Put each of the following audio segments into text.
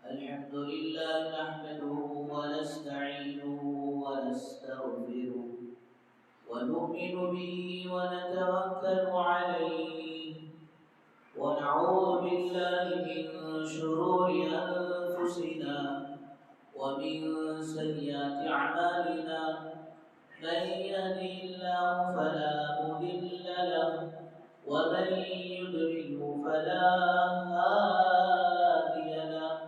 الحمد لله نحمده ونستعينه ونستغفره ونؤمن به ونتوكل عليه ونعوذ بالله من شرور أنفسنا ومن سيئات أعمالنا من يهده الله فلا مضل له ومن يضلل فلا هادي له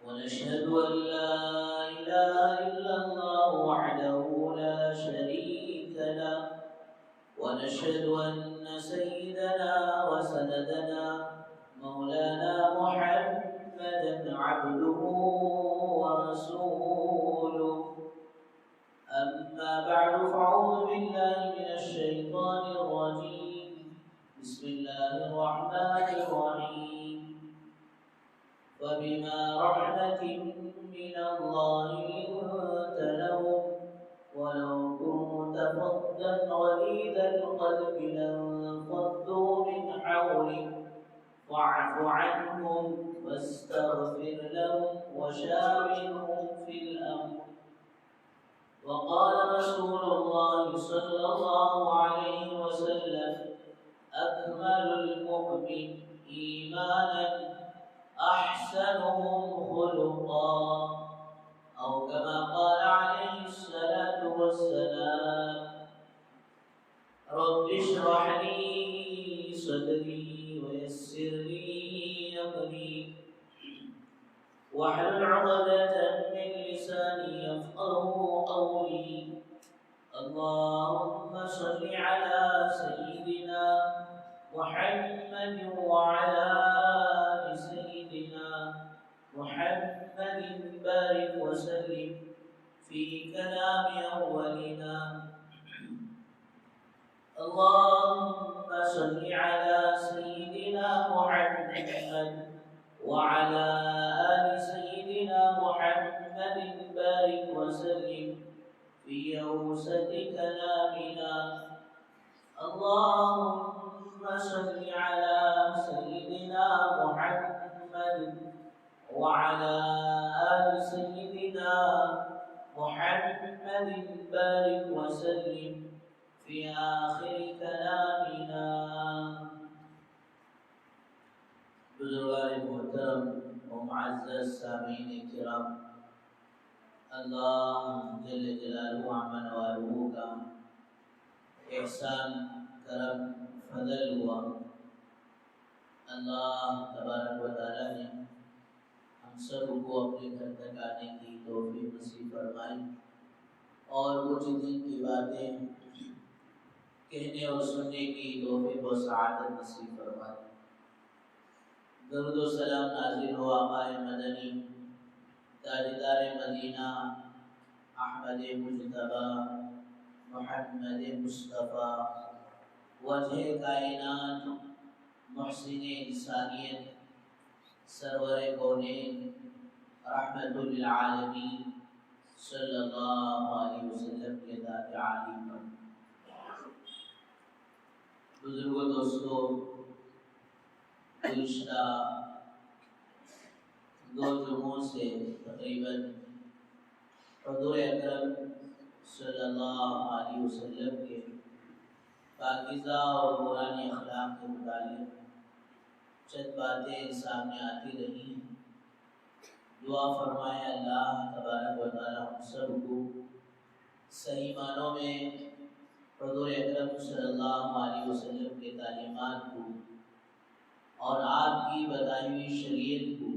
ونشهد أن لا إله إلا الله وحده لا شريك له ونشهد أن سيدنا وسندنا مولانا محمدا عبده ورسوله أما بعد فأعوذ بالله من الشيطان الرجيم بسم الله الرحمن الرحيم فبما رحمة من الله لنت لهم ولو كنت فظا غليظ القلب لانفضوا من حولك فاعف عنهم واستغفر لهم وشاورهم في الأمر وقال رسول الله صلى الله عليه وسلم أكمل المؤمن إيمانا أحسنهم خلقا أو كما قال عليه الصلاة والسلام رب اشرح لي صدري ويسر لي أمري واحلل عقدة من لساني يفقهوا قولي اللهم صل على سيدنا محمد وعلى آل سيدنا محمد بارك وسلم في كلام أولنا اللهم صل على سيدنا محمد وعلى آل سيدنا محمد بارك وسلم في أوسط كلامنا اللهم صل على سيدنا محمد وعلى آل سيدنا محمد بارك وسلم في آخر كلامنا بزرگان محترم و معزز سامعین کرام اللہ جل جلالہ عما نوالہ کا احسان کرم فضل ہوا اللہ تبارک و تعالی نے ہم سب کو اپنے گھر تک آنے کی توفیق نصیب فرمائی اور وہ جن کی باتیں کہنے اور سننے کی توفیق و سعادت نصیب فرمائی درود و سلام نازل ہو آقا مدنی تاجدار مدینہ احمد مجتبی محمد مصطفیٰ وجہ کائنات محسن انسانیت سرور کونین رحمت للعالمین صلی اللہ علیہ وسلم کے ذات عالی پر بزرگوں دوستو گزشتہ 2 جمعوں سے تقریباً حضور اکرم صلی اللہ علیہ وسلم کے پاکیزہ اور قرآنی اخلاق کے متعلق چند باتیں سامنے آتی رہی ہیں دعا فرمائے اللہ تبارک و تعالی ہم سب کو صحیح معنوں میں حضور اکرم صلی اللہ علیہ وسلم کے تعلیمات کو اور آپ کی بتائی ہوئی شریعت کو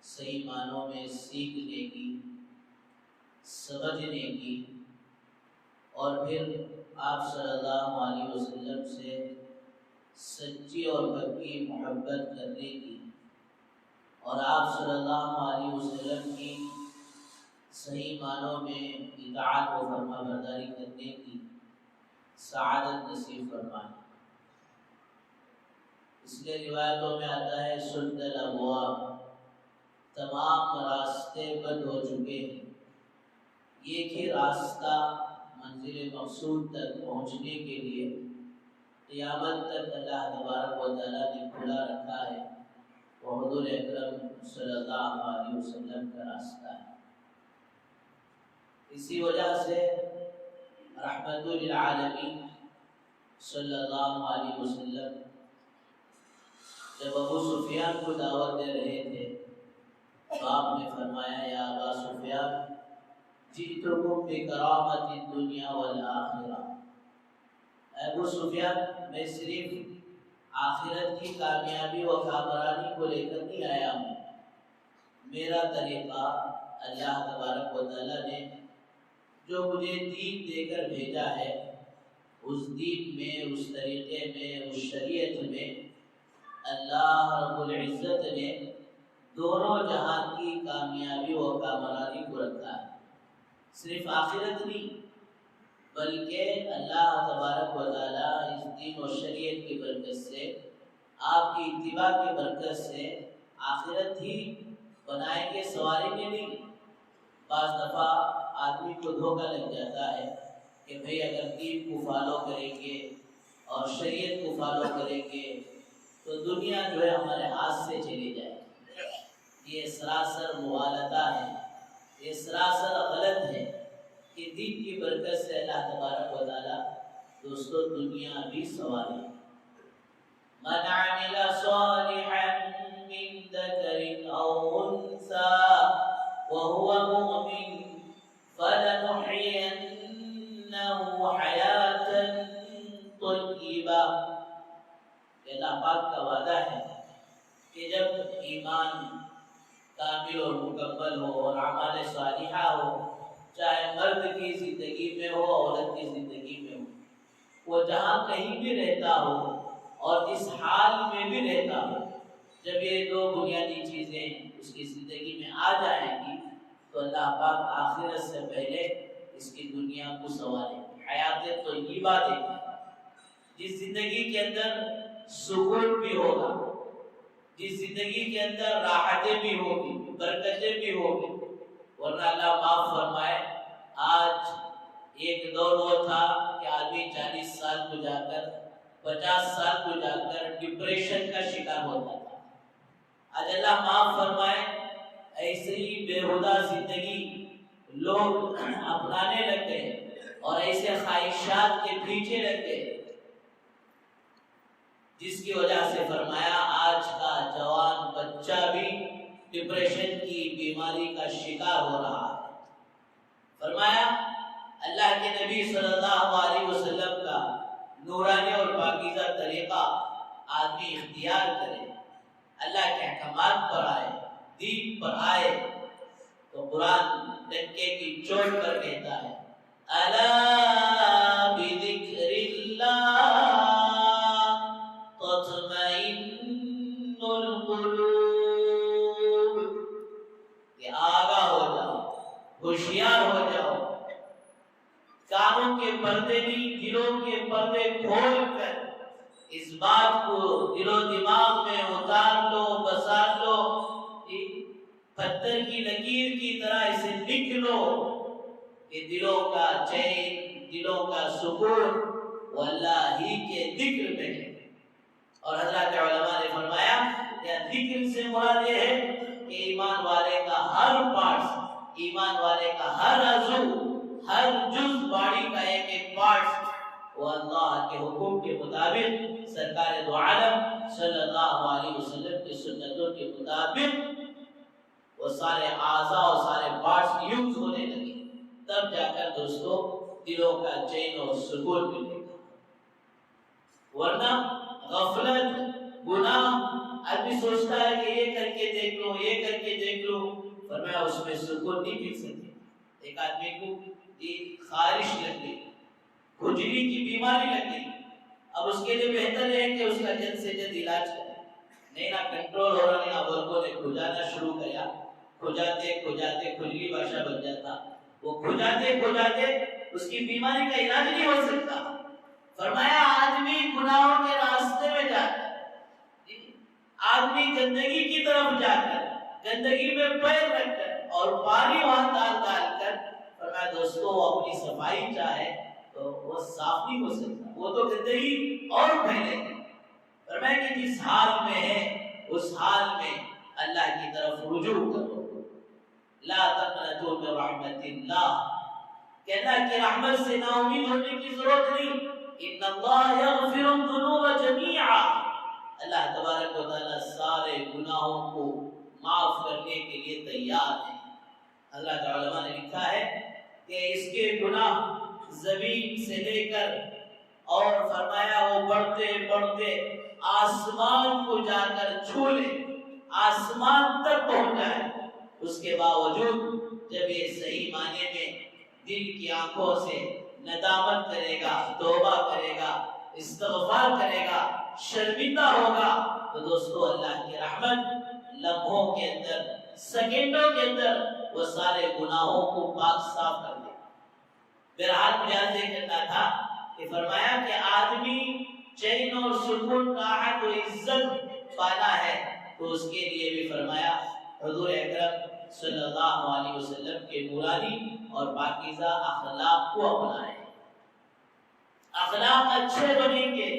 صحیح معنوں میں سیکھنے کی سمجھنے کی اور پھر آپ صلی اللہ علیہ وسلم سے سچی اور پکی محبت کرنے کی اور آپ صلی اللہ علیہ وسلم کی صحیح معنوں میں اطاعت و فرما برداری کرنے کی سعادت نصیب فرمائے اس لیے روایتوں میں آتا ہے سد الابواب تمام راستے بند ہو چکے ہیں ایک ہی راستہ منزل مقصود تک پہنچنے کے لیے قیامت تک اللہ تبارک و تعالیٰ نے کھلا کھلا رکھا ہے وہ حضور اکرم صلی اللہ علیہ وسلم کا راستہ ہے۔ اسی وجہ سے رحمت للعالمین صلی اللہ علیہ وسلم جب ابو سفیان کو دعوت دے رہے تھے تو آپ نے فرمایا یا ابا سفیان جئتکم بکرامت الدنیا والآخرہ، ابو سفیان میں صرف آخرت کی کامیابی و کامرانی کو لے کر نہیں آیا ہوں، میرا طریقہ اللہ تبارک و تعالیٰ نے جو مجھے دین دے کر بھیجا ہے اس دین میں، اس طریقے میں، اس شریعت میں اللہ رب العزت نے دونوں جہان کی کامیابی و کامرانی کو رکھا ہے۔ صرف آخرت نہیں بلکہ اللہ تبارک و تعالیٰ اس دین و شریعت کی برکت سے، آپ کی اتباع کی برکت سے آخرت ہی بنائیں گے، سواریں گے نہیں۔ بعض دفعہ آدمی کو دھوکہ لگ جاتا ہے کہ بھئی اگر دین کو فالو کریں گے اور شریعت کو فالو کریں گے تو دنیا جو ہے ہمارے ہاتھ سے چلی جائے گی۔ یہ سراسر مغالطہ ہے، یہ سراسر غلط ہے کہ دین کی برکت سے اللہ تبارک و تعالیٰ دوستو دنیا بھی سواری۔ من عمل صالحا من ذکر او انثى وهو مؤمن فلنحيينه حياة طیبہ، اللہ پاک کا وعدہ ہے کہ جب ایمان کامل اور مکمل ہو اور اعمال صالحہ ہو، چاہے مرد کی زندگی میں ہو عورت کی زندگی میں ہو، وہ جہاں کہیں بھی رہتا ہو اور اس حال میں بھی رہتا ہو، جب یہ دو بنیادی چیزیں اس کی زندگی میں آ جائیں گی تو اللہ پاک آخرت سے پہلے اس کی دنیا کو سنوارے، حیات طیبہ دے گی، جس زندگی کے اندر سکون بھی ہوگا، جس زندگی کے اندر راحتیں بھی ہوگی، برکتیں بھی ہوگی۔ ورنہ اللہ معاف فرمائے، آج ایک دور وہ تھا کہ آدمی 40 سال کو جا کر 50 سال کو جا کر ڈپریشن کا شکار ہوتا تھا۔ آج اللہ معاف فرمائے ایسے ہی بےہودہ زندگی لوگ اپنانے لگ گئے اور ایسے خواہشات کے پیچھے لگ گئے، جس کی وجہ سے فرمایا آج کا جوان بچہ بھی ڈپریشن کی بیماری کا شکار ہو رہا ہے۔ فرمایا اللہ کے نبی صلی اللہ علیہ وسلم کا نورانی اور پاکیزہ طریقہ آدمی اختیار کرے، اللہ کے احکامات پر آئے، دین پر آئے، تو قرآن ڈنکے کی چوٹ پر کہتا ہے الا بذکر اللہ تطمئن القلوب، کہ آگاہ ہو جاؤ، ہوشیار ہو جاؤ، کانوں کے پردے نہیں دلوں کے پردے کھول کر اس بات کو دل و دماغ میں اتار لو، بسا لو، پتھر کی لکیر کی طرح اسے لکھ لو کہ دلوں کا چین، دلوں کا سکون وہ اللہ ہی کے ذکر میں ہے۔ اور حضرات علماء نے فرمایا کہ ذکر سے مراد یہ ہے کہ ایمان والے کا ہر پارٹ، ایمان والے کا ہر عضو، ہر جز باڈی کا ایک ایک پارٹ وہ اللہ کے حکم کے مطابق، سرکار دو عالم صلی اللہ علیہ وسلم کی سنتوں کے مطابق وہ سارے اعضاء اور سارے پارٹس یوز ہونے لگے، تب جا کر دوستو دلوں کا چین اور سکون ملے گا۔ ورنہ غفلت، گناہ، آدمی سوچتا ہے کہ یہ کر کے دیکھ لو، یہ کر کے دیکھ لو، فرمایا اس میں سکون نہیں مل سکتے۔ ایک آدمی کو خارش لگ گئی، کھجلی کی بیماری لگ گئی، اب اس کے لیے بہتر ہے کہ اس کا جلد سے جلد علاج کرے، نہیں نہ کنٹرول ہو رہا، نہیں ابرکوں نے کھجانا شروع کیا، کھجاتے کھجاتے کھجلی بادشاہ بن جاتا، وہ کھجاتے کھجاتے اس کی بیماری کا علاج نہیں ہو سکتا۔ فرمایا آدمی گناہوں کے راستے میں جا کر، آدمی گندگی کی طرف جا کر، گندگی میں پیر رکھ کر اور پانی وہاں ڈال کر، فرمایا دوستو وہ اپنی صفائی چاہے تو وہ صاف نہیں ہو سکتا، وہ تو گندگی اور پھیلے گی۔ فرمایا کہ جس حال میں ہے اس حال میں اللہ کی طرف رجوع کرو. لا تقنطوا من رحمت اللہ، کہ اللہ کی رحمت سے نا امید ہونے کی ضرورت نہیں. ان اللہ یغفر الذنوب جميعا، اللہ تبارک و تعالی سارے گناہوں کو معاف کرنے کے لیے تیار ہے. اللہ تعالیٰ نے لکھا ہے کہ اس کے گناہ زمین سے لے کر اور فرمایا وہ بڑھتے بڑھتے آسمان کو جا کر چھو لے، آسمان تک پہنچ جائے. اس کے باوجود جب یہ صحیح معنی میں دل کی آنکھوں سے ندامت کرے گا، توبہ کرے گا، استغفار کرے گا، شرمندہ ہوگا، تو دوستو اللہ کی رحمت لمحوں کے اندر، سیکنڈوں کے اندر وہ سارے گناہوں کو پاک صاف کر دے. بہرحال مجھے عرض کرنا تھا کہ فرمایا کہ آدمی چین اور سکون راحت و عزت پانا ہے تو اس کے لیے بھی فرمایا حضور اکرم صلی اللہ علیہ وسلم کے نورانی اور پاکیزہ اخلاق کو اپنائیں. اخلاق اچھے بنیں گے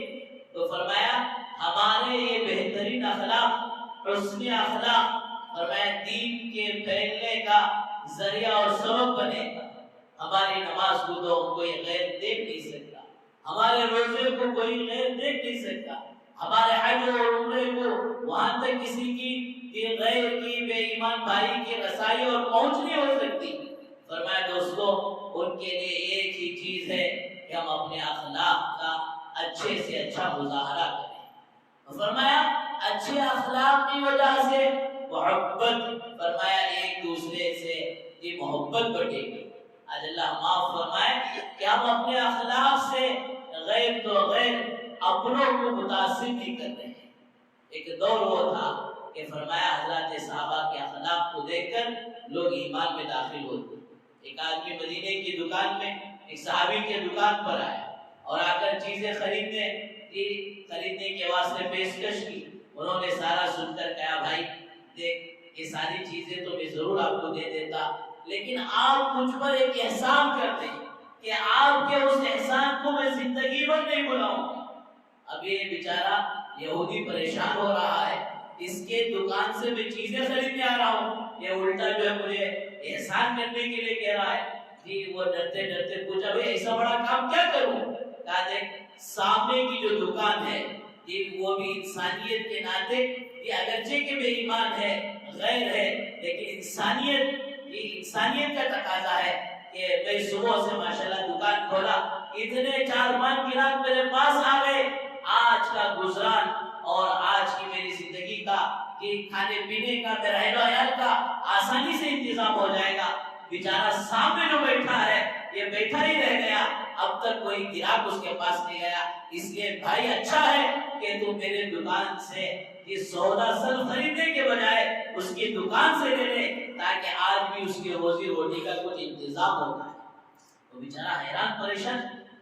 تو فرمایا ہمارے یہ بہترین اخلاق، حسن اخلاق فرمایا دین کے پھیلنے کا ذریعہ اور سبب بنے گا. ہماری نماز کو تو کوئی غیر دیکھ نہیں سکتا، ہمارے روزے کو کوئی غیر دیکھ نہیں سکتا، ہمارے حج اور عمرے کو وہاں تک کسی کی غیر کی بے ایمان بھائی کی رسائی اور پہنچ نہیں ہو سکتی. فرمایا دوستو ان کے لیے ایک ہی چیز ہے کہ ہم اپنے اخلاق کا اچھے سے اچھا مظاہرہ کریں. فرمایا اچھے اخلاق کی وجہ سے محبت، فرمایا ایک دوسرے سے یہ محبت بڑھے گی. آج اللہ معاف فرمائے کہ ہم اپنے اخلاق سے غیر تو غیر اپنوں کو متاثر نہیں کر رہے ہیں. ایک دور وہ تھا کہ فرمایا حضرات صحابہ کے اخلاق کو دیکھ کر لوگ ایمان میں داخل ہوتے. ایک آدمی مدینے کی دکان میں ایک صحابی کے دکان پر آیا اور آ کر چیزیں خریدنے کے واسطے پیشکش کی. انہوں نے سارا سن کر کہا بھائی دیکھ یہ ساری چیزیں تو میں ضرور آپ کو دے دیتا، لیکن آپ مجھ پر ایک احسان کر دیں کہ آپ کے اس احسان کو میں زندگی بھر نہیں بھلاؤں گا. اب یہ بیچارہ یہودی پریشان ہو رہا ہے، اس کے دکان سے میں چیزیں خریدنے آ رہا ہوں، یہ الٹا جو ہے مجھے احسان کرنے کے لیے کہہ رہا ہے. جی وہ ڈرتے ڈرتے پوچھا بھائی ایسا بڑا کام کیا کروں؟ کہا دیکھ سامنے کی جو دکان ہے یہ وہ بھی انسانیت کے ناطے یہ اگرچہ کہ بے ایمان ہے، غیر ہے، لیکن انسانیت کا تقاضا ہے کہ میں صبح سے ماشاءاللہ دکان کھولا، اتنے 4-5 گراہک میرے پاس آ گئے، آج کا گزران اور آج کی میری زندگی کا یہ کھانے پینے کا میرا رہن عیال کا آسانی سے انتظام ہو جائے گا. بیچارہ سامنے جو بیٹھا ہے یہ بیٹھا ہی رہ گیا، اب تک کوئی گراہک اس کے پاس نہیں گیا. اس لیے بھائی اچھا ہے کہ تو میرے دکان سے یہ سودا سر خریدنے کے بجائے اس کی دکان سے لے لے تاکہ آج بھی اس کی روزی روٹی کا کچھ انتظام ہوتا ہے. تو بیچارہ حیران پریشان،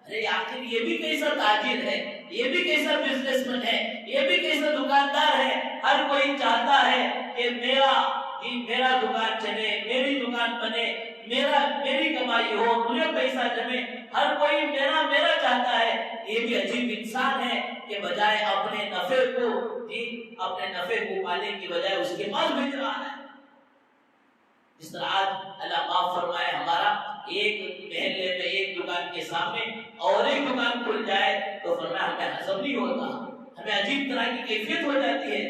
ارے آخر یہ بھی کیسا تاجر ہے، یہ بھی کیسا بزنس مین ہے، یہ بھی کیسا دکاندار ہے. ہر کوئی چاہتا ہے کہ میرا دکان چلے، میری دکان بنے، میری کمائی ہو، مجھے پیسہ جمے، ہر کوئی میرا چاہتا ہے. یہ بھی عجیب انسان ہے کہ بجائے اپنے نفع کو پانے کی بجائے اس کے پاس بھیج رہا ہے. جس طرح آج اللہ معاف فرمائے ہمارا ایک محلے میں ایک دکان کے سامنے اور ایک دکان کھل جائے تو فرمایا ہمیں ہضم نہیں ہوتا، ہمیں عجیب طرح کی کیفیت ہو جاتی ہے.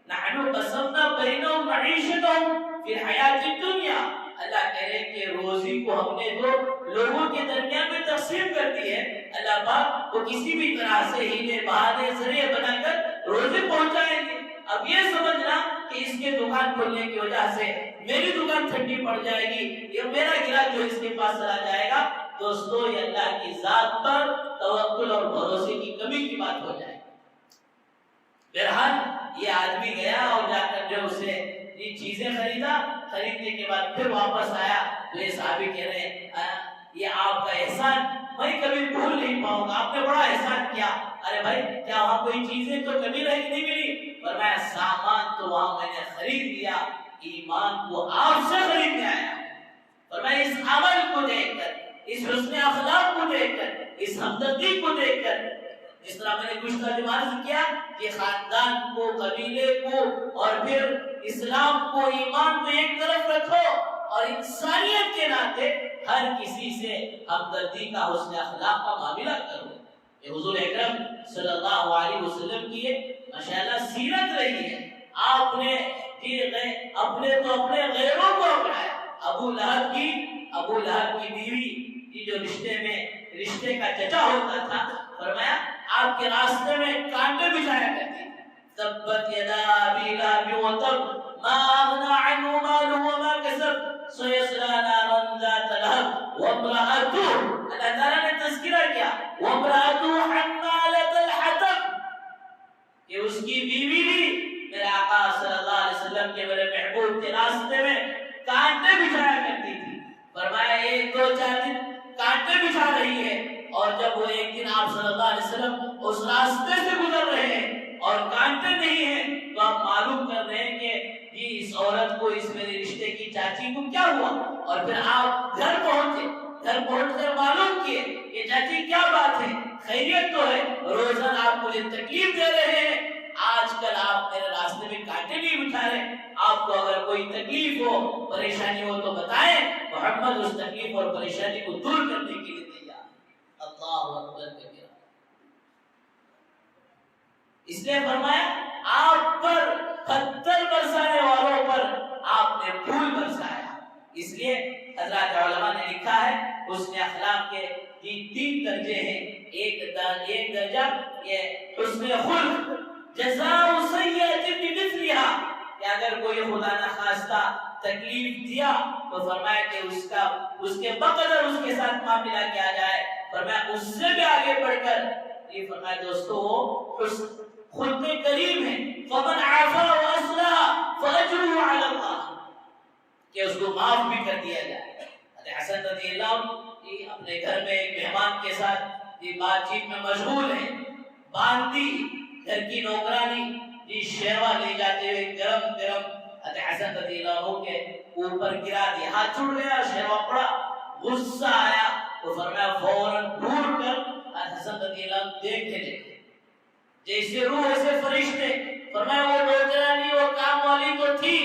نحن قسمنا بینہم معیشتہم فی الحیات الدنیا، اللہ کہہ رہے کہ روزی کو ہم نے تو لوگوں کے درمیان میں تقسیم کر دی ہے. اللہ پاک وہ کسی بھی طرح سے ہیلے بہانے ذریعے بنا کر روزی پہنچائیں گے. اب یہ سمجھنا کہ اس کے دکان کھولنے کی وجہ سے میری دکان ٹھنڈی پڑ جائے گی یا میرا گراہک جو اس کے پاس چلا جائے گا، دوستو یہ اللہ کی ذات پر توکل اور بھروسے کی کمی کی بات ہو جائے. بہرحال یہ آدمی گیا اور جا کر جو اسے یہ چیزیں خریدنے کے بعد پھر واپس آیا تو یہ صحابی کہہ رہے ہیں یہ آپ کا احسان میں کبھی بھول نہیں پاؤں گا، آپ نے بڑا احسان کیا. ارے بھائی کیا وہاں کوئی چیزیں تو کمی رہی نہیں ملی؟ فرمایا سامان تو وہاں میں نے خرید لیا، ایمان کو آپ سے خریدنے آیا. فرمایا اس عمل کو دیکھ کر، اس حسن اخلاق کو دیکھ کر، اس ہمدردی کو دیکھ کر اس طرح میں نے کچھ ترجمہ کیا کہ خاندان کو، قبیلے کو اور پھر اسلام کو، ایمان کو ایک طرف رکھو اور انسانیت کے ناطے ہر کسی سے ہمدردی کا، حسن اخلاق کا معاملہ کرو۔ یہ حضور اکرم صلی اللہ علیہ وسلم کی ماشاءاللہ سیرت رہی ہے۔ آپ نے اپنے غیروں کو اپنایا۔ ابو لہب کی بیوی کی جو رشتے کا چچا ہوتا تھا، فرمایا آپ کے راستے میں کانٹے بچھایا کرتی تھی۔ تبت یدا ابی لہب وتب ما اغنى عنه ماله وما كسب سيصلى نارا ذات لهب وامرأته، اللہ تعالیٰ نے تذکرہ کیا وامرأته حمالة الحطب، کہ اس کی بیوی بھی میرے آقا صلی اللہ علیہ وسلم کے میرے محبوب کے راستے میں کانٹے بچھایا کرتی تھی۔ فرمایا ایک دو چار دن کانٹے بچھا رہی ہے، اور جب وہ ایک دن آپ صلی اللہ علیہ وسلم اس راستے سے گزر رہے ہیں اور کانٹے نہیں ہیں، تو آپ معلوم کر رہے ہیں کہ اس عورت کو، اس میرے رشتے کی چاچی کو کیا ہوا۔ اور پھر آپ گھر پہنچ کر معلوم کیے کہ چاچی کیا بات ہے، خیریت تو ہے، روزانہ آپ مجھے تکلیف دے رہے ہیں، آج کل آپ میرے راستے میں کانٹے نہیں بچھا رہے، آپ کو اگر کوئی تکلیف ہو، پریشانی ہو تو بتائیں، محمد اس تکلیف اور پریشانی کو دور کرنے کے لیے تیار ہے۔ اللہ اکبر کبیرہ۔ اس لیے فرمایا آپ پر پتھر برسانے والوں پر آپ نے پھول برسایا۔ اس لیے حضرات علماء نے لکھا ہے حسن اخلاق کے تین درجے ہیں۔ ایک درجہ یہ حسن خلق، جزاء سیئۃ بمثلها، کہ اگر کوئی خدا نخواستہ تکلیف دیا تو فرمایا کہ اس کے بقدر اس کے ساتھ معاملہ کیا جائے۔ فرمایا اس سے بھی آگے بڑھ کر یہ فرمایا دوستو حسن خلق کریم ہے، فمن عفا واصلح فاجره علی اللہ، کہ اس کو معاف بھی کر دیا جائے۔ حسن رضی اللہ عنہ اپنے گھر میں ایک مہمان کے ساتھ یہ بات چیت میں مشغول ہیں، باندھی گھر کی نوکرانی شیوا لے جاتے ہوئے گرم حسن رضی اللہ عنہ کے اوپر گرا دیا، ہاتھ چھوٹ گیا، شیوا پڑا، غصہ آیا تو فرمایا فوراً ڈھونڈ کر حسن رضی اللہ عنہ دیکھنے لگے، جیسے روح ایسے فرشتے۔ فرمایا وہ نوکرانی اور کام والی تو تھی،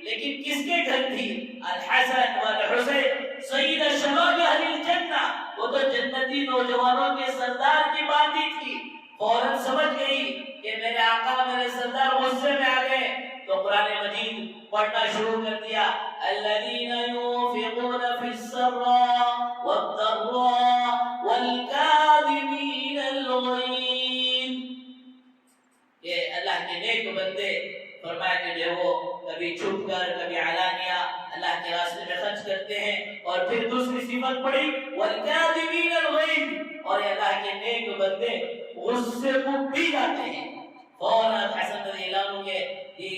لیکن کس کے گھر تھی؟ الحسن والحسین سید شباب اہل الجنہ، وہ تو جنتی نوجوانوں کے سردار کی باندھی تھی۔ فوراً سمجھ گئی کہ میرے آقا میرے سردار غصے میں آ گئے، تو قرآن مجید پڑھنا شروع کر دیا، الذین ينفقون فی السراء والضراء والکاظمین الغیظ، یہ اللہ کے نیک بندے فرمایا کہ جو وہ کبھی چھپ کر کبھی علانیہ اللہ کے راستے میں خرچ کرتے ہیں، اور پھر دوسری صفت پڑھی والکاظمین الغیظ، اور اللہ کے نیک بندے غصے کو پی جاتے ہیں۔ فوراً حسن رضی اللہ عنہ کے یہ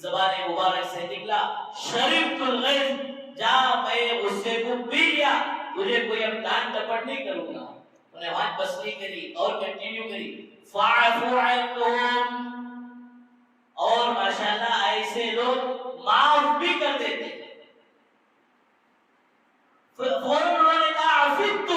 زبان مبارک سے نکلا شربت الغیظ، جا میں غصے کو پی لیا، تجھے کوئی اب ڈانٹ ٹپٹ نہیں کروں گا۔ انہیں وہاں بس نہیں کری اور کنٹینیو کری، فاعفو عنہم، اور ماشاءاللہ ایسے لوگ معاف بھی کر دیتے۔ فوراً انہوں نے کہا عفوت،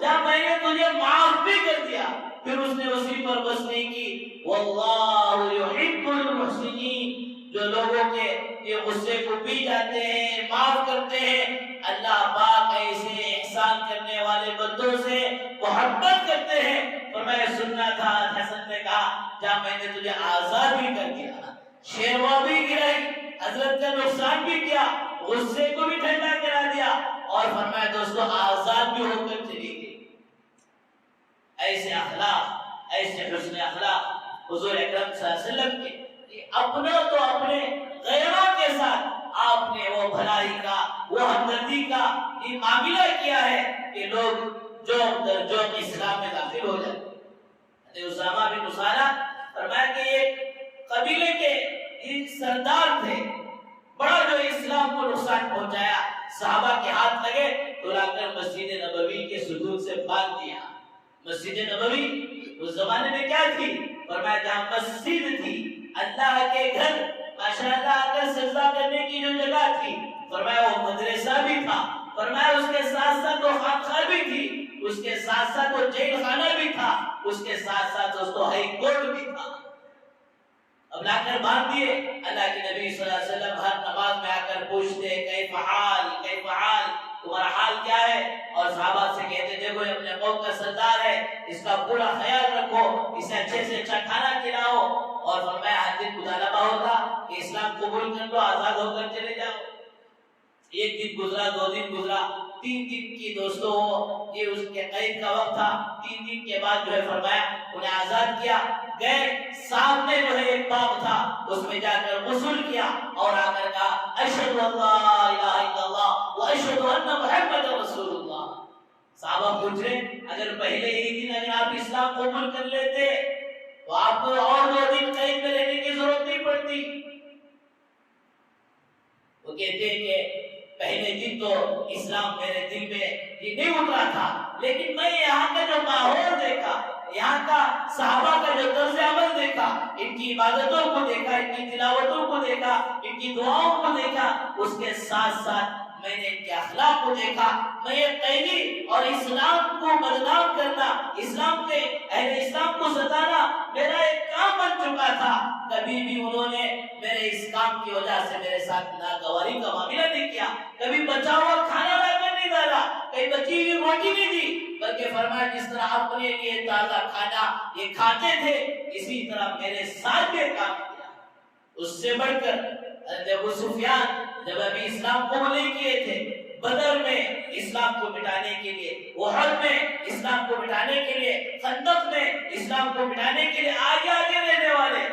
جب میں نے تجھے معاف بھی کر دیا، پھر اس نے اسی پر بس نہیں کی، واللہ یحب المحسنین، جو لوگوں کے یہ غصے کو پی جاتے ہیں، معاف کرتے ہیں، اللہ پاک ایسے احسان کرنے والے بندوں سے محبت کرتے ہیں۔ فرمایا سننا تھا، حسن نے کہا جب میں نے تجھے آزاد بھی کر دیا، شیروا بھی گرائی، حضرت کا نقصان بھی کیا، غصے کو بھی ٹھنڈا کرا دیا، اور فرمایا دوستو آزاد بھی ہو کر چلی گئی۔ ایسے اخلاق، ایسے حسن اخلاق حضور اکرم صلی اللہ علیہ وسلم کے، اپنا تو اپنے غیروں کے ساتھ آپ نے وہ بھلائی کا، وہ ہمدردی کا یہ معاملہ کیا ہے کہ لوگ جوق در جوق اسلام میں داخل ہو جاتے۔ اسامہ بن اسارہ فرمایا کہ ایک قبیلے کے ایک سردار تھے، بڑا جو اسلام کو نقصان پہنچایا، صحابہ کے ہاتھ لگے تو لا کر مسجد نبوی کے سجود سے باندھ دیا۔ مسجد نبوی اس زمانے میں کیا تھی؟ فرمایا جہاں مسجد تھی، اللہ کے گھر، ماشاءاللہ آ کر سجدہ کرنے کی جو جگہ تھی، فرمایا وہ مدرسہ بھی تھا، فرمایا اس کے ساتھ ساتھ وہ خانقاہ بھی تھی، اس کے ساتھ ساتھ وہ جیل خانہ بھی تھا، اس کے ساتھ ساتھ دوستو ہائی کورٹ بھی تھا. اب لا کر باندھ دیے. اللہ کے نبی صلی اللہ علیہ وسلم ہر نماز میں آ کر پوچھتے کیف حال کیف حال, تمہارا حال کیا ہے؟ اور صحابہ سے کہتے دیکھو یہ اپنے قوم کا سردار ہے, اس کا پورا خیال رکھو, اسے اچھے سے اچھا کھانا کھلاؤ. اور فرمایا ہر دن مطالبہ ہوتا کہ اسلام قبول کر لو, آزاد ہو کر چلے جاؤ. ایک دن گزرا, 2 دن گزرا, 3 دن کی دوستو یہ اس کے قید کا وقت تھا. 3 دن کے بعد جو ہے فرمایا انہیں آزاد کیا. گئے سامنے جو ہے ایک باغ تھا, اس میں جا کر غسل کیا اور آ کر کہا اشہد ان لا الہ الا اللہ و اشہد ان محمد رسول اللہ. صحابہ پوچھ رہے اگر پہلے ہی دن اگر آپ اسلام قبول کر لیتے تو آپ کو اور 2 دن قید میں رہنے کی ضرورت نہیں پڑتی. وہ کہتے ہیں کہ پہلے دن تو اسلام میرے دل میں یہ نہیں اترا تھا, لیکن میں یہاں کا جو ماحول دیکھا, یہاں کا صحابہ کا جو طرز عمل دیکھا, ان کی عبادتوں کو دیکھا, ان کی تلاوتوں کو دیکھا, ان کی دعاؤں کو دیکھا, اس کے ساتھ ساتھ میں نے ان کے اخلاق کو دیکھا. میں یہ قیدی اور اسلام کو بدنام کرنا, اسلام کے اہل اسلام کو ستانا میرا ایک کام بن چکا تھا. کبھی بھی انہوں نے میرے اس کام کی وجہ سے میرے ساتھ ناگواری کا معاملہ نہیں کیا, کبھی بچا ہوا کھانا لا کر نہیں ڈالا, کبھی بچی ہوئی روٹی نہیں دی, بلکہ فرمایا جس طرح اپنے لیے تازہ کھانا یہ کھاتے تھے اسی طرح میرے ساتھ بھی کام کیا. اس سے بڑھ کر ابو سفیان جب ابھی اسلام قبول نہیں کیے تھے, بدر میں اسلام کو مٹانے کے لیے, احد میں اسلام کو مٹانے کے لیے, خندق میں اسلام کو مٹانے کے لیے آگے آگے رہنے والے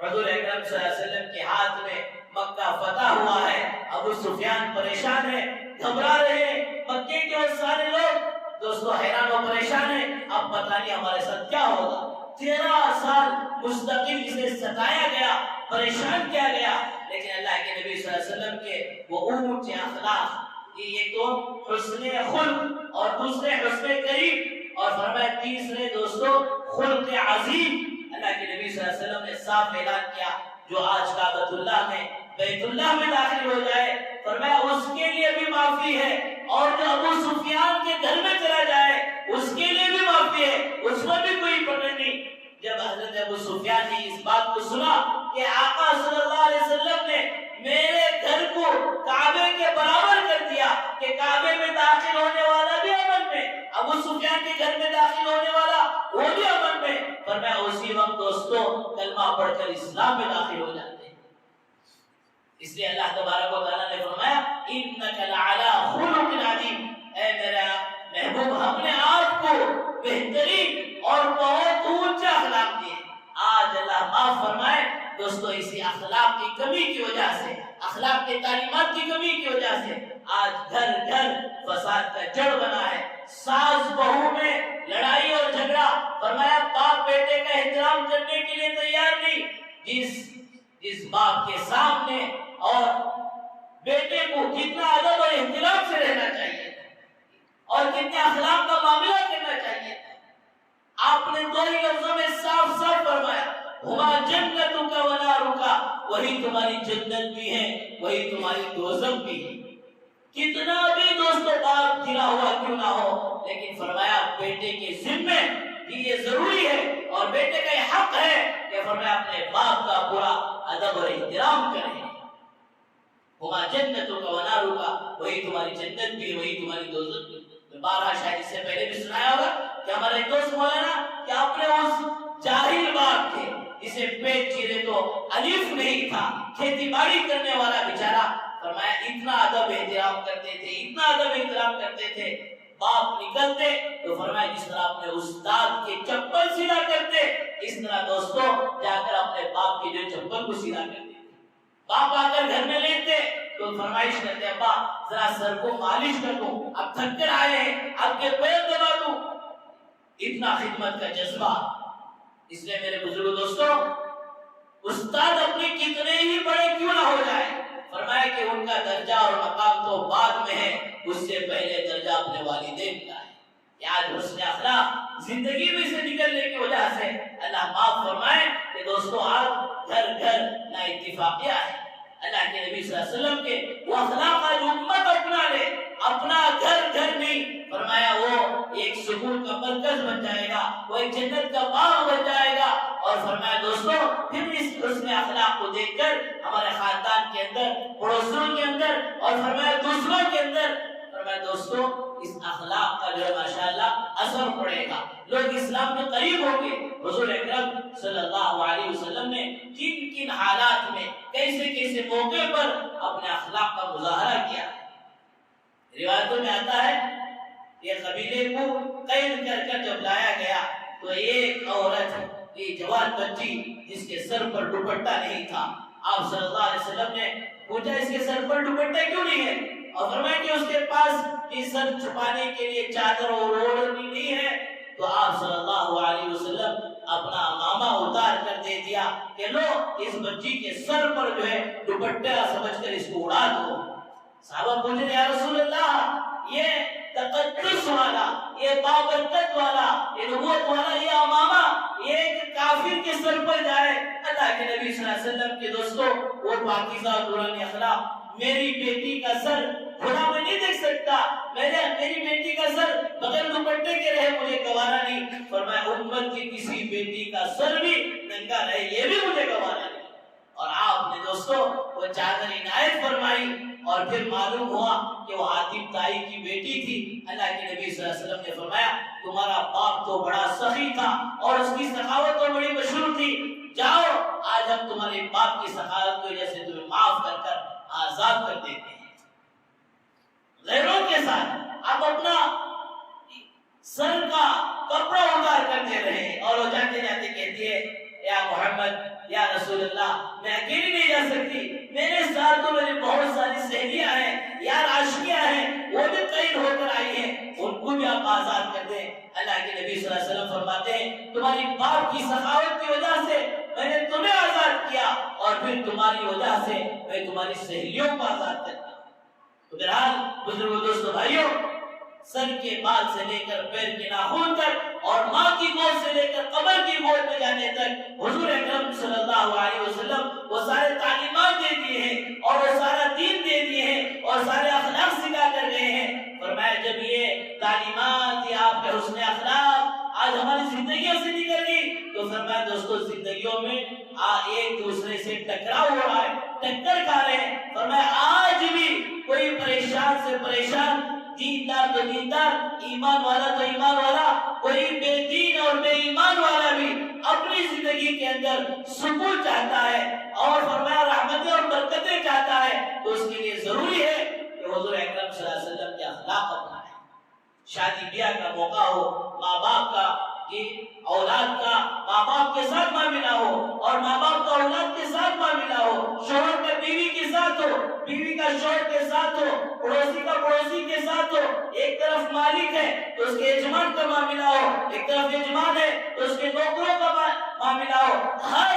حضور اکرم صلی اللہ علیہ وسلم کے ہاتھ میں مکہ فتح ہوا ہے. ابو سفیان پریشان ہے, گھبرا رہے ہیں, مکے کے وہ سارے لوگ دوستو حیران و پریشان ہیں, اب پتہ نہیں ہمارے ساتھ کیا ہوگا. 13 سال مستقل اسے ستایا گیا, پریشان کیا گیا, لیکن اللہ کے نبی صلی اللہ علیہ وسلم کے وہ اونچے اخلاق, یہ تو حسن خلق اور دوسرے حسن کریم اور فرمایا تیسرے دوستو خلق عظیم. اللہ کے نبی صلی اللہ علیہ وسلم نے صاف اعلان کیا جو آج کعبۃ اللہ میں بیت اللہ میں داخل ہو جائے فرمایا اس کے لیے بھی معافی ہے, اور جو ابو سفیان کے گھر میں چلا جائے اس کے لیے بھی معافی ہے, اس میں بھی کوئی پکڑ نہیں. جب حضرت ابو سفیان نے اس بات کو سنا کہ آقا صلی اللہ علیہ وسلم نے میرے گھر کو کعبے کے برابر کر دیا کہ کعبے میں داخل ہونے والا بھی امن میں, ابو سفیان کے گھر میں داخل ہونے والا وہ بھی امن میں, فرمایا اسی وقت دوستو کلمہ پڑھ کر اسلام میں داخل ہو جاتے ہیں. اس لیے اللہ تبارک و تعالیٰ نے فرمایا انک لعلی خلق عظیم, اے میرا محبوب ہم نے آپ کو بہترین اور بہت اونچا اخلاق دیے. آج اللہ معاف فرمائے دوستو اسی اخلاق کی کمی کی وجہ سے, اخلاق کے تعلیمات کی کمی کی وجہ سے آج گھر گھر فساد کا جڑ بنا ہے. ساس بہو میں لڑائی اور جھگڑا, فرمایا باپ بیٹے کا احترام کرنے کے لیے تیار نہیں. جس باپ کے سامنے اور بیٹے کو کتنا ادب اور احترام سے رہنا چاہیے اور کتنے اخلاق کا معاملہ کرنا چاہیے, آپ نے 2 ہی لفظوں میں صاف صاف فرمایا ہما جنتک و نارک, وہی تمہاری جنت بھی ہے وہی تمہاری دوزخ بھی ہے. کتنا بھی دوستو باپ گرا ہوا کیوں نہ ہو, لیکن فرمایا بیٹے کے ذمے یہ ضروری ہے اور بیٹے کا یہ حق ہے کہ فرمایا اپنے باپ کا پورا ادب اور احترام کریں. ہما جنتک و نارک, وہی تمہاری جنت بھی وہی تمہاری دوزخ بھی. بارہ شاید اس سے پہلے بھی سنایا ہوگا کہ ہمارا ایک دوست مولانا کہ اپنے اس جاہل باپ تھے اسے پیٹ چیرے تو الف نہیں تھا, کھیتی باڑی کرنے والا بیچارہ, فرمایا اتنا ادب احترام کرتے تھے, اتنا ادب احترام کرتے تھے, باپ نکلتے تو فرمایا جس طرح اپنے استاد کے چپل سیدھا کرتے اس طرح دوستو جا کر اپنے باپ کی جو چپل کو سیدھا کرتے. باپ آ کر گھر میں لیتے تو فرمائش کرتے ابا ذرا سر کو مالش کر دو, اب تھک کر آئے ہیں آپ کے پیر دبا دوں. اتنا خدمت کا جذبہ. اس لیے میرے بزرگ دوستو استاد اپنے کتنے ہی بڑے کیوں نہ ہو جائے, فرمایا کہ ان کا درجہ اور مقام تو بعد میں ہے, اس سے پہلے درجہ اپنے والدین کا ہے. یاد حسن اخلاق زندگی میں سے نکلنے کی وجہ سے اللہ معاف فرمائے کہ دوستو آج گھر گھر نا اتفاقیہ ہے. اللہ کے نبی صلی اللہ علیہ وسلم کے وہ اخلاق آج امت اپنا لے, اپنا گھر گھر نہیں، فرمایا وہ ایک سکون کا مرکز بن جائے گا، وہ ایک جنت کا باغ بن جائے گا۔ اور فرمایا دوستو پھر اس حسن اخلاق کو دیکھ کر ہمارے خاندان کے اندر، پڑوسیوں کے اندر، اور فرمایا دوسروں کے اندر، فرمایا دوستو اس اخلاق کا جو ہے ماشاءاللہ اثر پڑے گا، لوگ اسلام کے قریب ہوں گے۔ حضور اکرم صلی اللہ علیہ وسلم نے کن کن حالات میں، کیسے کیسے موقع پر اپنے اخلاق کا مظاہرہ کیا ہے۔ روایتوں میں آتا ہے یہ قبیلے کو قید کر کر جب لایا گیا تو ایک عورت، یہ جوان بچی جس کے سر پر دوپٹہ نہیں تھا، آپ صلی اللہ علیہ وسلم نے پوچھا اس کے سر پر دوپٹہ کیوں نہیں ہے؟ اور فرمایا کہ اس کے پاس اس سر چھپانے کے لیے چادر اور اوڑھنی نہیں ہے۔ تو آپ صلی اللہ علیہ وسلم اپنا امامہ اتار کر دے دیا کہ لو اس بچی کے سر پر جو ہے دوپٹہ سمجھ کر اس کو اڑا دو۔ صحابہ پوچھے یا رسول اللہ یہ تقدس والا، یہ بابرکت والا، یہ نبوت والا یہ امامہ یہ ایک کافر کے سر پر جائے؟ اللہ کے نبی صلی اللہ علیہ وسلم کے دوستو وہ پاکیزہ نورانی اخلاق، میری بیٹی کا سر کھلا میں نہیں دیکھ سکتا، میری بیٹی کا سر بغیر دوپٹے کے رہے مجھے گوارا نہیں۔ فرمایا امت کی کسی بیٹی کا سر بھی ننگا رہے یہ بھی مجھے گوارا نہیں۔ اور آپ نے دوستو وہ چادر عنایت فرمائی، اور پھر معلوم ہوا کہ وہ حاتم تائی کی بیٹی تھی۔ اللہ کے نبی صلی اللہ علیہ وسلم نے فرمایا تمہارا باپ تو بڑا سخی تھا اور اس کی سخاوت تو بڑی مشہور تھی، جاؤ آج ہم تمہارے باپ کی سخاوت کی وجہ سے تمہیں معاف کر کر آزاد کر دیتے ہیں۔ غیروں کے ساتھ آپ اپنا سر کا کپڑا اتار کر دے رہے ہیں، اور وہ جاتے جاتے کہتی ہے یا محمد یا رسول اللہ میں اکیلی نہیں جا سکتی، میرے ساتھ تو میری بہت ساری سہیلیاں ہیں، یار عاشقیاں ہیں، وہ بھی قید ہو کر آئی ہیں، ان کو بھی آپ آزاد کر دیں۔ اللہ کے نبی صلی اللہ علیہ وسلم فرماتے ہیں تمہاری باپ کی سخاوت کی وجہ سے میں نے تمہیں آزاد کیا، اور پھر تمہاری وجہ سے میں تمہاری سہیلیوں کو آزاد کرتا ہوں۔ تو بہرحال بزرگوں دوستو بھائیوں، سر کے بال سے لے کر پیر کے ناخن تک، اور ماں کی گود سے لے کر قبر کی گود میں جانے تک حضور اکرم صلی اللہ علیہ وسلم وہ سارے تعلیمات دے دیے ہیں، اور وہ سارا دین دے دیے ہیں، اور سارے اخلاق سکھا کر گئے ہیں۔ فرمایا جب یہ تعلیمات یا آپ کے حسن اخلاق آج ہماری زندگیوں سے نکل گئی تو فرمایا دوستو زندگیوں میں ایک دوسرے سے ٹکراؤ ہو رہا ہے، ٹکر کھا رہے ہیں۔ فرمایا آج بھی کوئی پریشان سے پریشان، دیندار تو دیندار، ایمان والا تو ایمان والا، کوئی بے دین اور بے ایمان والا بھی اپنی زندگی کے اندر سکون چاہتا ہے اور فرمایا رحمتیں اور برکتیں چاہتا ہے، تو اس کے لیے ضروری ہے کہ حضور اکرم صلی اللہ علیہ وسلم کے اخلاق اپنائیں۔ شادی بیاہ کا موقع ہو، ماں باپ کا اولاد کا ماں باپ کے ساتھ معاملہ ہو، اور ماں باپ کا اولاد کے ساتھ معاملہ ہو، شوہر کا بیوی کے ساتھ ہو، بیوی کا شوہر کے ساتھ ہو، پڑوسی کا پڑوسی کے ساتھ ہو، ایک طرف مالک ہے تو اس کے یجمان کا معاملہ ہو، ایک طرف یجمان ہے تو اس کے نوکروں کا معاملہ ہو، ہر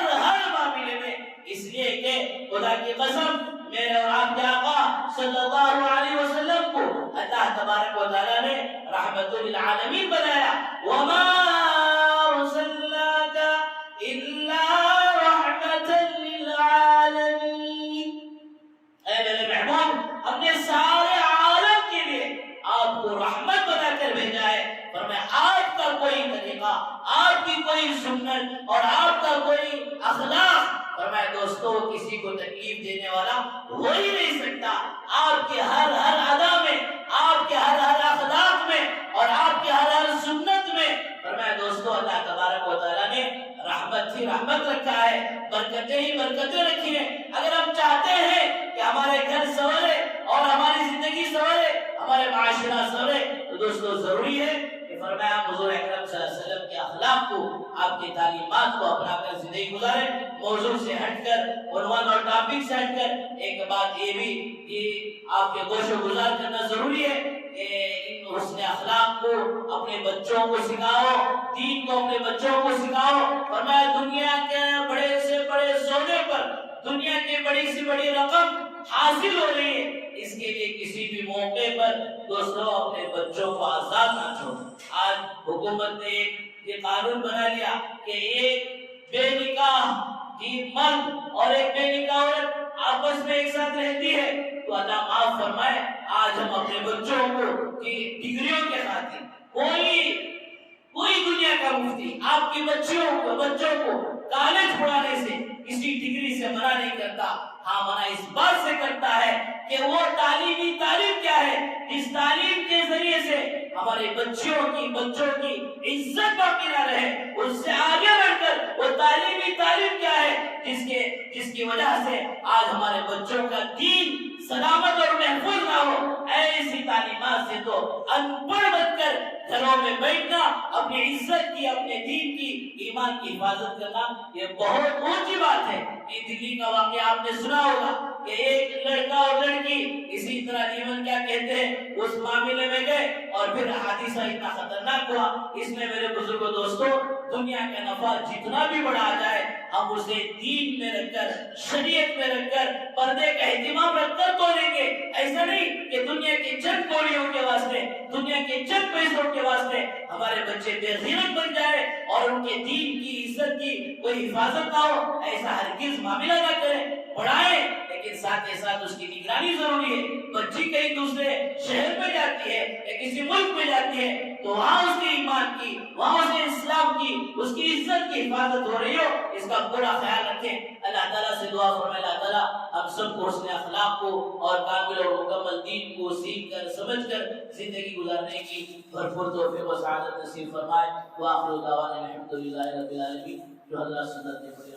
معاملے میں، اس لیے کہ خدا کی قسم میرے اور آپ کے آقا صلی اللہ علیہ وسلم کو اللہ تبارک و تعالیٰ نے رحمت للعالمین بنایا۔ وما ارسلناک الا رحمت للعالمین، اے میرے محبوب ہم نے سارے عالم کے لیے آپ کو رحمت بنا کر بھیجا ہے۔ فرمایا آپ کا کوئی طریقہ، آپ کی کوئی سنت اور آپ کا کوئی اخلاق فرمایا دوستو کسی کو تکلیف دینے والا ہو ہی نہیں سکتا۔ آپ کے ہر ادا میں، آپ کے ہر اخلاق میں، اور آپ کے ہر سنت میں فرمایا دوستو اللہ تبارک و تعالیٰ نے رحمت ہی رحمت رکھا ہے، برکتیں ہی برکتیں رکھی ہیں۔ اگر ہم چاہتے ہیں کہ ہمارے گھر سنورے اور ہماری زندگی سنورے، ہمارے معاشرہ سنورے، تو دوستو ضروری ہے کہ فرمایا حضور اکرم صلی اللہ علیہ وسلم کے اخلاق کو، آپ کی تعلیمات کو اپنا کر زندگی گزارے۔ موضوع سے ہٹ کر، عنوان اور ٹاپک سے ہٹ کر ایک بات یہ بھی کہ آپ کے گوش و گزار کرنا ضروری ہے کہ ان حسن اخلاق کو اپنے بچوں کو سکھاؤ، دین کو اپنے بچوں کو سکھاؤ۔ فرمایا دنیا کے بڑے سے بڑے سودے پر دنیا کی بڑی سے بڑی رقم حاصل ہو رہی ہے، اس کے لیے کسی بھی موقع پر دوستوں اپنے بچوں کو آزاد نہ چھوڑو۔ آج حکومت نے یہ قانون بنا لیا کہ ایک بے نکاح مرد اور ایک بے نکاح عورت آپس میں ایک ساتھ رہتی ہے تو اللہ معاف فرمائے آج ہم اپنے بچوں کو ڈگریوں کے خاطر کوئی دنیا کا مفتی آپ کی بچوں کو کالج پڑھانے سے کسی ڈگری سے منع نہیں کرتا. ہاں منع اس بات سے کرتا ہے کہ وہ تعلیم کیا ہے جس تعلیم کے ذریعے سے ہمارے بچوں کی عزت باقی نہ رہے. اس سے آگے بڑھ کر وہ تعلیم کیا ہے جس کی وجہ سے آج ہمارے بچوں کا دین سلامت اور محفوظ نہ ہو. ایسی تعلیمات سے تو ان پڑھ بن کر گھروں میں بیٹھنا، اپنی عزت کی، اپنے دین کی، ایمان کی حفاظت کرنا یہ بہت اونچی بات ہے. یہ دلی کا واقعہ آپ نے سنا ہوگا کہ ایک لڑکا اور لڑکی اسی طرح جیون کیا کہتے ہیں اس معاملے میں گئے اور پھر حادثہ اتنا خطرناک ہوا. اس میں میرے بزرگوں دوستوں دنیا کا نفع جتنا بھی بڑھا جائے ہم اسے دین میں رکھ کر، شریعت میں رکھ کر، پردے کا اہتمام رکھ کر تو لیں گے. ایسا نہیں کہ دنیا کے چند کوڑیوں کے واسطے، دنیا کے چند پیسوں کے واسطے ہمارے بچے بے غیرت بن جائے اور ان کے دین کی، عزت کی کوئی حفاظت نہ ہو. ایسا ہرگز معاملہ نہ کریں. پڑھائیں لیکن ساتھ ہی ساتھ اس کی نگرانی ضروری ہے. بچی کہیں دوسرے شہر میں جاتی ہے یا کسی ملک میں جاتی ہے تو وہاں اس کے ایمان کی، وہاں اس کے اسلام کی، اس کی عزت کی حفاظت ہو رہی ہو، اس کا پورا خیال رکھیں. اللہ تعالیٰ سے دعا فرمائے اللہ تعالیٰ ہم سب کو حسن اخلاق کو اور کامل اور مکمل دین کو سیکھ کر سمجھ کر زندگی گزارنے کی بھرپور توفیق و سعادت نصیب فرمائے. وآخر دعوانا الحمدللہ رب العالمین. جو اللہ سنت نے پڑھی